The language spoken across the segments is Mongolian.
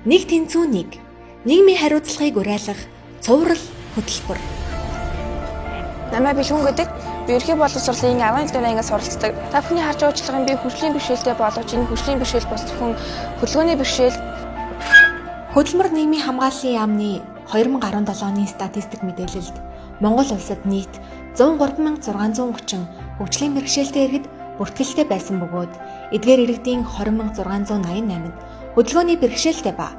Нэг тэнцүү нэг. Нийгмийн хариуцлагыг уриалгах цуврал хөтөлбөр. Намайг Бэлгүн гэдэг. Би ерхий боловсролын 11 дугаар ангиас суралцдаг. Та бүхний харж байгаа учирлагын би хөгжлийн бэрхшээлтэй боловч энэ хөгжлийн бэрхшээл бус зөвхөн хөдөлгөөний бэрхшээл. Хөдөлмөр нийгмийн хамгааллын яамны 2017 оны статистик мэдээлэлд Монгол улсад нийт 103,630 хөгжлийн бэрхшээлтэй иргэд бүртгэлтэй байсан бөгөөд эдгээр иргэдийн 20,688-д хөдөлгөөний бэрхшээлтэй ба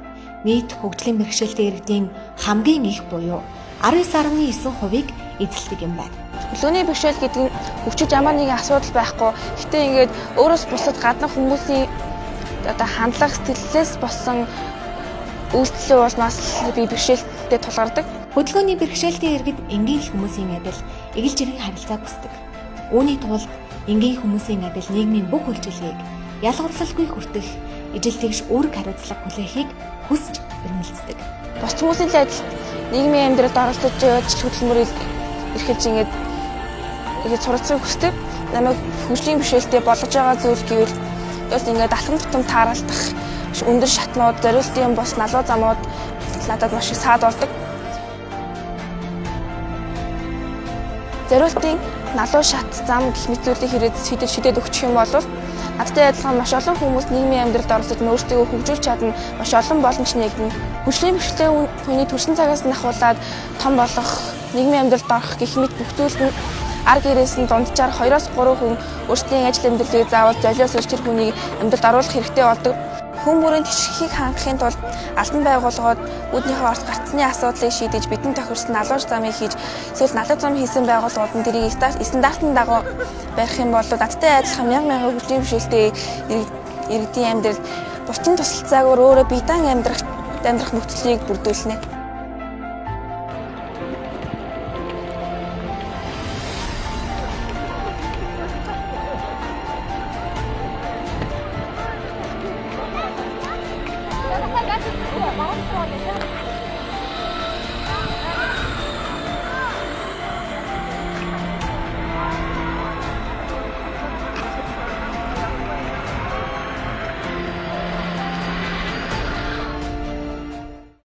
нийт хөгжлийн бэрхшээлтэй иргэдийн хамгийн их буюу 19.9%-ийг эзэлдэг юм байна. Хөдөлгөөний бэрхшээл гэдэг нь өвчөж ямар нэгэн асуудал байхгүй. Гэтэ ингээд өөрөөс бусад гадна хүмүүсийн хандлага сэтгэлээс болсон үйлдэл уулнаас би бэрхшээлтэй тулгардаг. Хөдөлгөөний бэрхшээлтэй иргэд энгийн хүмүүсийн адил эгэл жирийн харилцааг хүсдэг. Үүний тулд энгийн хүмүүсийн адил нийгмийн бүх үйлчилгээг ялгарлалгүй хүртэх, ижил тэгш үүрэг хариуцлага хүлээхийг хүсч эрмэлздэг. Бус хүмүүсийн адил нийгмийн амьдралд оролцож хөдөлмөр эрхэлж ингээд суралцахыг хүсдэг. Намайг хөгжлийн бэрхшээлтэй болгож байгаа зүйл гэвэл ингээд алхам тутам тааралдах өндөр шатнууд, зориултын бус налуу замууд надад маш их саад болдог. Зориултын налуу шат зам гэх мэт зүйлийг шийдэж өгчих юм бол надтай адилхан маш олон хүмүүс нийгмийн амьдралд оролцож өөрсдөө хөгжүүлж чадна, маш олон боломж нэгдэнэ. Хөгжлийн бэрхшээлтэй хүний төрсэн цагаас нь ахуулаад том болох, нийгмийн амьдралд орох гэх мэт бүх зүйл нь ар гэрээс нь дунджаар 2-3 хүн өөрсдийн ажил амьдралыг заавал золиосож тэр хүнийг амьдралд оруулах хэрэгтэй болдог. Хүн бүрийн тэшхийг хангахын тулд албан байгууллагууд үүднийхээ орц гарцны асуудлыг шийдэж бидэнд тохирсон налууж замыг хийж эсвэл налуу зам хийсэн байгууллагууд нь тэрийг стандартын дагуу барих юм бол надтай адилхан мянган хөгжлийн бэрхшээлтэй иргэдийн амьдрал бусдын тусалцаагаар өөрөө биедан амьдрах нөхцөлийг бүрдүүлнэ.